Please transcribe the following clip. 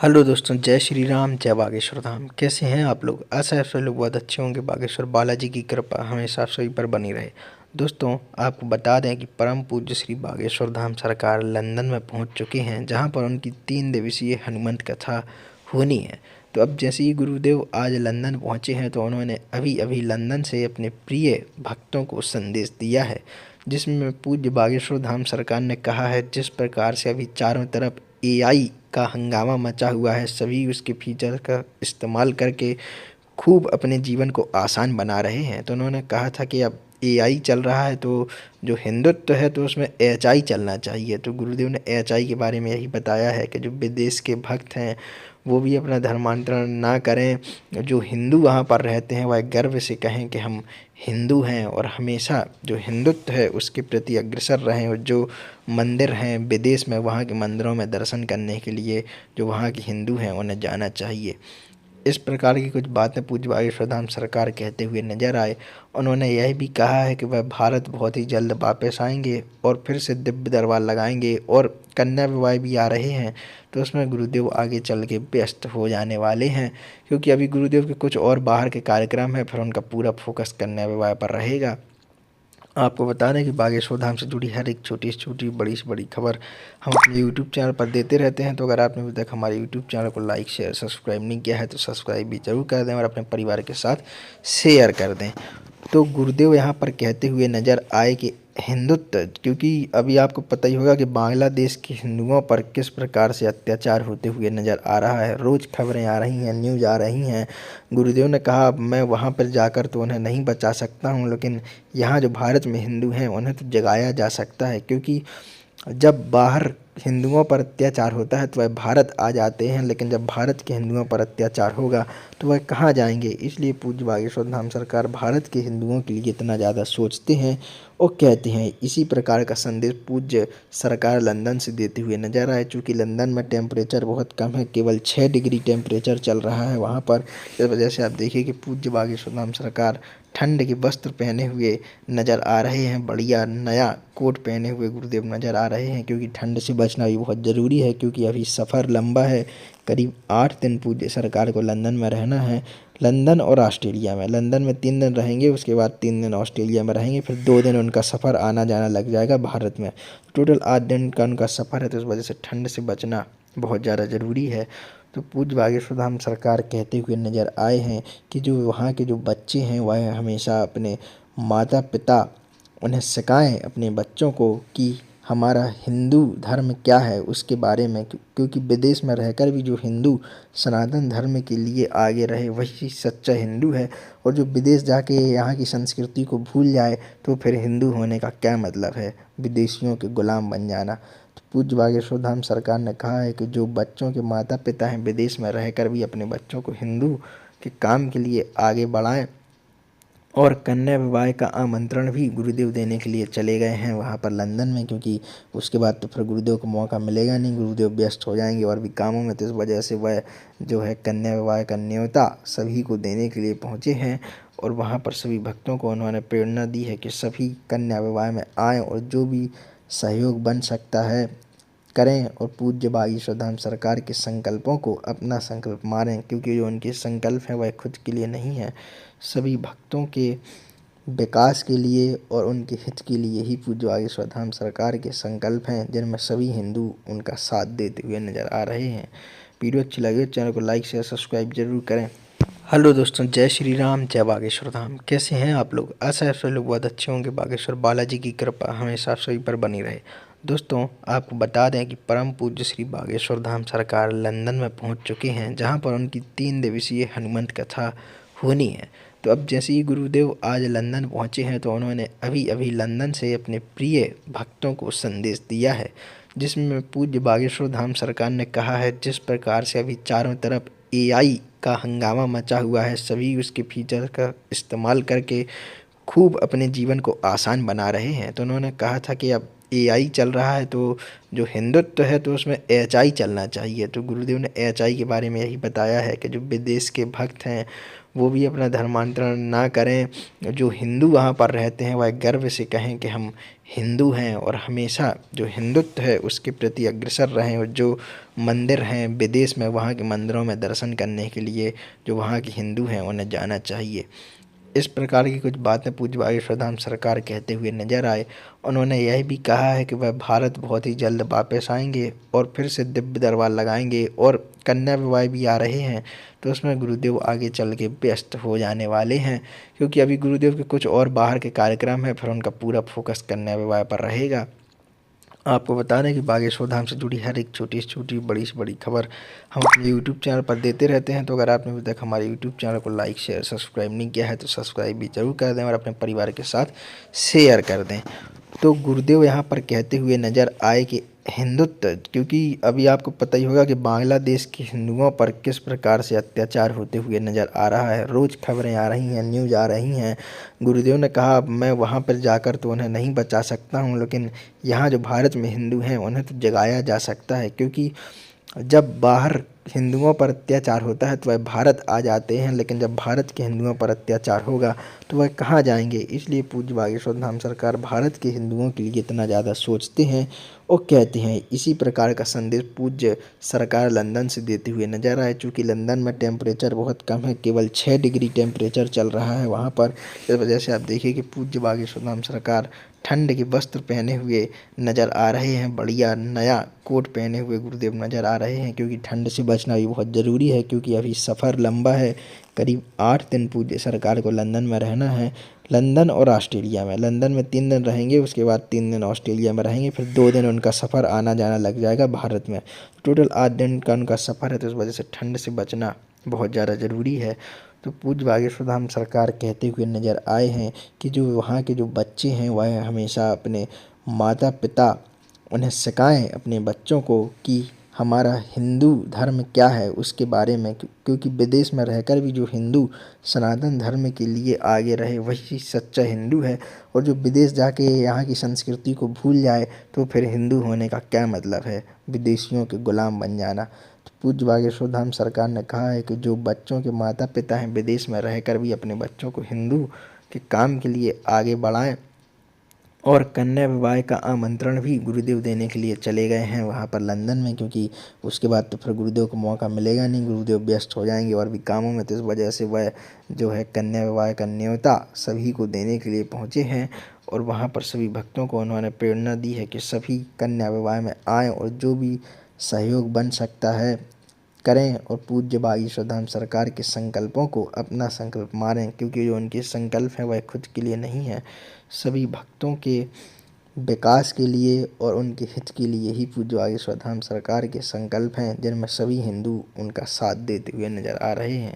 Hello दोस्तों, जय श्री राम, जय बागेश्वर धाम। कैसे हैं आप लोग? आशा है आप सभी लोग बहुत अच्छे होंगे। बागेश्वर बालाजी की कृपा हमेशा आप सभी पर बनी रहे। दोस्तों, आपको बता दें कि परम पूज्य श्री बागेश्वर धाम सरकार लंदन में पहुंच चुके हैं, जहां पर उनकी 3 दिवसीय हनुमंत कथा होनी है। तो अब जैसे ही गुरुदेव आज लंदन पहुंचे हैं, तो उन्होंने अभी अभी लंदन से अपने प्रिय भक्तों को संदेश दिया है, जिसमें पूज्य बागेश्वर धाम सरकार ने कहा है, जिस प्रकार से अभी चारों तरफ एआई का हंगामा मचा हुआ है, सभी उसके फीचर का इस्तेमाल करके खूब अपने जीवन को आसान बना रहे हैं। तो उन्होंने कहा था कि अब एआई चल रहा है, तो जो हिंदुत्व है तो उसमें एचआई चलना चाहिए। तो गुरुदेव ने एचआई के बारे में यही बताया है कि जो विदेश के भक्त हैं वो भी अपना धर्मांतरण ना करें। जो हिंदू वहाँ पर रहते हैं वह गर्व से कहें कि हम हिंदू हैं, और हमेशा जो हिंदुत्व है उसके प्रति अग्रसर रहें। और जो मंदिर हैं विदेश में, वहाँ के मंदिरों में दर्शन करने के लिए जो वहाँ के हिंदू हैं उन्हें जाना चाहिए। इस प्रकार की कुछ बातें पूज्य बागेश्वर धाम सरकार कहते हुए नजर आए। उन्होंने यह भी कहा है कि वह भारत बहुत ही जल्द वापस आएंगे और फिर से दिव्य दरबार लगाएंगे, और कन्या विवाह भी आ रहे हैं, तो उसमें गुरुदेव आगे चल के व्यस्त हो जाने वाले हैं, क्योंकि अभी गुरुदेव के कुछ और बाहर के कार्यक्रम हैं, फिर उनका पूरा फोकस कन्या विवाह पर रहेगा। आपको बता दें कि बागेश्वर धाम से जुड़ी हर एक छोटी से छोटी, बड़ी से बड़ी खबर हम अपने यूट्यूब चैनल पर देते रहते हैं। तो अगर आपने अभी तक हमारे यूट्यूब चैनल को लाइक शेयर सब्सक्राइब नहीं किया है तो सब्सक्राइब भी जरूर कर दें और अपने परिवार के साथ शेयर कर दें। तो गुरुदेव यहाँ पर कहते हुए नज़र आए कि हिंदुत्व, क्योंकि अभी आपको पता ही होगा कि बांग्लादेश के हिंदुओं पर किस प्रकार से अत्याचार होते हुए नज़र आ रहा है। रोज़ खबरें आ रही हैं, न्यूज़ आ रही हैं। गुरुदेव ने कहा, मैं वहाँ पर जाकर तो उन्हें नहीं बचा सकता हूँ, लेकिन यहाँ जो भारत में हिंदू हैं उन्हें तो जगाया जा सकता है। क्योंकि जब बाहर हिंदुओं पर अत्याचार होता है तो वह भारत आ जाते हैं, लेकिन जब भारत के हिंदुओं पर अत्याचार होगा तो वह कहाँ जाएंगे। इसलिए पूज्य बागेश्वर धाम सरकार भारत के हिंदुओं के लिए इतना ज़्यादा सोचते हैं और कहते हैं। इसी प्रकार का संदेश पूज्य सरकार लंदन से देते हुए नजर आए। चूँकि लंदन में टेम्परेचर बहुत कम है, केवल 6 डिग्री टेम्परेचर चल रहा है वहाँ पर। इस वजह से आप देखिए कि पूज्य बागेश्वर धाम सरकार ठंड के वस्त्र पहने हुए नज़र आ रहे हैं। बढ़िया नया कोट पहने हुए गुरुदेव नज़र आ रहे हैं, क्योंकि ठंड से बचना भी बहुत ज़रूरी है। क्योंकि अभी सफ़र लंबा है, करीब 8 दिन पूज्य सरकार को लंदन में रहना है। लंदन और ऑस्ट्रेलिया में, लंदन में 3 दिन रहेंगे, उसके बाद 3 दिन ऑस्ट्रेलिया में रहेंगे, फिर 2 दिन उनका सफ़र आना जाना लग जाएगा भारत में। टोटल 8 दिन का उनका सफ़र है, तो इस वजह से ठंड से बचना बहुत ज़्यादा ज़रूरी है। तो पूज्य बागेश्वर धाम सरकार कहते हुए नज़र आए हैं कि जो वहाँ के जो बच्चे हैं वह हमेशा अपने माता पिता उन्हें सिखाएं अपने बच्चों को कि हमारा हिंदू धर्म क्या है उसके बारे में। क्योंकि विदेश में रहकर भी जो हिंदू सनातन धर्म के लिए आगे रहे वही सच्चा हिंदू है। और जो विदेश जाके यहाँ की संस्कृति को भूल जाए तो फिर हिंदू होने का क्या मतलब है, विदेशियों के गुलाम बन जाना। तो पूज्य बागेश्वर धाम सरकार ने कहा है कि जो बच्चों के माता पिता हैं विदेश में रहकर भी अपने बच्चों को हिंदू के काम के लिए आगे बढ़ाएं। और कन्या विवाह का आमंत्रण भी गुरुदेव देने के लिए चले गए हैं वहाँ पर लंदन में, क्योंकि उसके बाद तो फिर गुरुदेव को मौका मिलेगा नहीं, गुरुदेव व्यस्त हो जाएंगे और भी कामों में। तो इस वजह से वह जो है कन्या विवाह का न्योता सभी को देने के लिए पहुँचे हैं। और वहाँ पर सभी भक्तों को उन्होंने प्रेरणा दी है कि सभी कन्या विवाह में आएँ और जो भी सहयोग बन सकता है करें, और पूज्य बागेश्वर धाम सरकार के संकल्पों को अपना संकल्प मारें। क्योंकि जो उनके संकल्प हैं वह खुद के लिए नहीं है, सभी भक्तों के विकास के लिए और उनके हित के लिए ही पूज्य बागेश्वर धाम सरकार के संकल्प हैं, जिनमें सभी हिंदू उनका साथ देते हुए नज़र आ रहे हैं। वीडियो अच्छी लगे तो चैनल को लाइक शेयर सब्सक्राइब जरूर करें। हेलो दोस्तों, जय श्री राम, जय बागेश्वर धाम। कैसे हैं आप लोग? आशा है आप सभी लोग बहुत अच्छे होंगे। बागेश्वर बालाजी की कृपा हमेशा आप सभी पर बनी रहे। दोस्तों, आपको बता दें कि परम पूज्य श्री बागेश्वर धाम सरकार लंदन में पहुंच चुके हैं, जहां पर उनकी 3 दिवसीय हनुमंत कथा होनी है। तो अब जैसे ही गुरुदेव आज लंदन पहुंचे हैं, तो उन्होंने अभी अभी लंदन से अपने प्रिय भक्तों को संदेश दिया है, जिसमें पूज्य बागेश्वर धाम सरकार ने कहा है, जिस प्रकार से अभी चारों तरफ एआई का हंगामा मचा हुआ है, सभी उसके फीचर का इस्तेमाल करके खूब अपने जीवन को आसान बना रहे हैं। तो उन्होंने कहा था कि अब एआई चल रहा है, तो जो हिंदुत्व है तो उसमें एचआई चलना चाहिए। तो गुरुदेव ने एचआई के बारे में यही बताया है कि जो विदेश के भक्त हैं वो भी अपना धर्मांतरण ना करें। जो हिंदू वहाँ पर रहते हैं वह गर्व से कहें कि हम हिंदू हैं, और हमेशा जो हिंदुत्व है उसके प्रति अग्रसर रहें। और जो मंदिर हैं विदेश में, वहाँ के मंदिरों में दर्शन करने के लिए जो वहाँ के हिंदू हैं उन्हें जाना चाहिए। इस प्रकार की कुछ बातें पूज्य बागेश्वर धाम सरकार कहते हुए नजर आए। उन्होंने यह भी कहा है कि वह भारत बहुत ही जल्द वापस आएंगे और फिर से दिव्य दरबार लगाएंगे, और कन्या विवाह भी आ रहे हैं, तो उसमें गुरुदेव आगे चल के व्यस्त हो जाने वाले हैं, क्योंकि अभी गुरुदेव के कुछ और बाहर के कार्यक्रम हैं, फिर उनका पूरा फोकस कन्या विवाह पर रहेगा। आपको बता दें कि बागेश्वर धाम से जुड़ी हर एक छोटी से छोटी, बड़ी से बड़ी खबर हम अपने यूट्यूब चैनल पर देते रहते हैं। तो अगर आपने अभी तक हमारे यूट्यूब चैनल को लाइक शेयर सब्सक्राइब नहीं किया है तो सब्सक्राइब भी जरूर कर दें और अपने परिवार के साथ शेयर कर दें। तो गुरुदेव यहाँ पर कहते हुए नज़र आए कि हिंदुत्व, क्योंकि अभी आपको पता ही होगा कि बांग्लादेश के हिंदुओं पर किस प्रकार से अत्याचार होते हुए नज़र आ रहा है। रोज़ खबरें आ रही हैं, न्यूज़ आ रही हैं। गुरुदेव ने कहा मैं वहाँ पर जाकर तो उन्हें नहीं बचा सकता हूँ, लेकिन यहाँ जो भारत में हिंदू हैं उन्हें तो जगाया जा सकता है। क्योंकि जब बाहर हिंदुओं पर अत्याचार होता है तो वह भारत आ जाते हैं, लेकिन जब भारत के हिंदुओं पर अत्याचार होगा तो वह कहाँ जाएंगे। इसलिए पूज्य बागेश्वर धाम सरकार भारत के हिंदुओं के लिए इतना ज़्यादा सोचते हैं और कहते हैं। इसी प्रकार का संदेश पूज्य सरकार लंदन से देते हुए नजर आए। चूँकि लंदन में टेम्परेचर बहुत कम है, केवल 6 डिग्री टेम्परेचर चल रहा है वहाँ पर। इस वजह से आप देखिए कि पूज्य बागेश्वर धाम सरकार ठंड के वस्त्र पहने हुए नज़र आ रहे हैं। बढ़िया नया कोट पहने हुए गुरुदेव नज़र आ रहे हैं, क्योंकि ठंड से बचना भी बहुत ज़रूरी है। क्योंकि अभी सफ़र लंबा है, करीब 8 दिन पूज्य सरकार को लंदन में रहना है। लंदन और ऑस्ट्रेलिया में, लंदन में 3 दिन रहेंगे, उसके बाद 3 दिन ऑस्ट्रेलिया में रहेंगे, फिर 2 दिन उनका सफ़र आना जाना लग जाएगा भारत में। टोटल 8 दिन का उनका सफ़र है, तो इस वजह से ठंड से बचना बहुत ज़्यादा ज़रूरी है। तो पूज्य बागेश्वर धाम सरकार कहते हुए नज़र आए हैं कि जो वहाँ के जो बच्चे हैं वह हमेशा अपने माता पिता उन्हें सिखाएं अपने बच्चों को कि हमारा हिंदू धर्म क्या है उसके बारे में। क्योंकि विदेश में रहकर भी जो हिंदू सनातन धर्म के लिए आगे रहे वही सच्चा हिंदू है। और जो विदेश जाके यहाँ की संस्कृति को भूल जाए तो फिर हिंदू होने का क्या मतलब है, विदेशियों के गुलाम बन जाना। तो पूज्य बागेश्वर धाम सरकार ने कहा है कि जो बच्चों के माता पिता हैं विदेश में रहकर भी अपने बच्चों को हिंदू के काम के लिए आगे बढ़ाएं। और कन्या विवाह का आमंत्रण भी गुरुदेव देने के लिए चले गए हैं वहाँ पर लंदन में, क्योंकि उसके बाद तो फिर गुरुदेव को मौका मिलेगा नहीं, गुरुदेव व्यस्त हो जाएंगे और भी कामों में। तो इस वजह से वह जो है कन्या विवाह का न्योता सभी को देने के लिए पहुँचे हैं। और वहाँ पर सभी भक्तों को उन्होंने प्रेरणा दी है कि सभी कन्या विवाह में आएँ और जो भी सहयोग बन सकता है करें, और पूज्य बागेश्वर धाम सरकार के संकल्पों को अपना संकल्प मारें। क्योंकि जो उनके संकल्प हैं वह खुद के लिए नहीं है, सभी भक्तों के विकास के लिए और उनके हित के लिए ही पूज्य बागेश्वर धाम सरकार के संकल्प हैं, जिनमें सभी हिंदू उनका साथ देते हुए नज़र आ रहे हैं।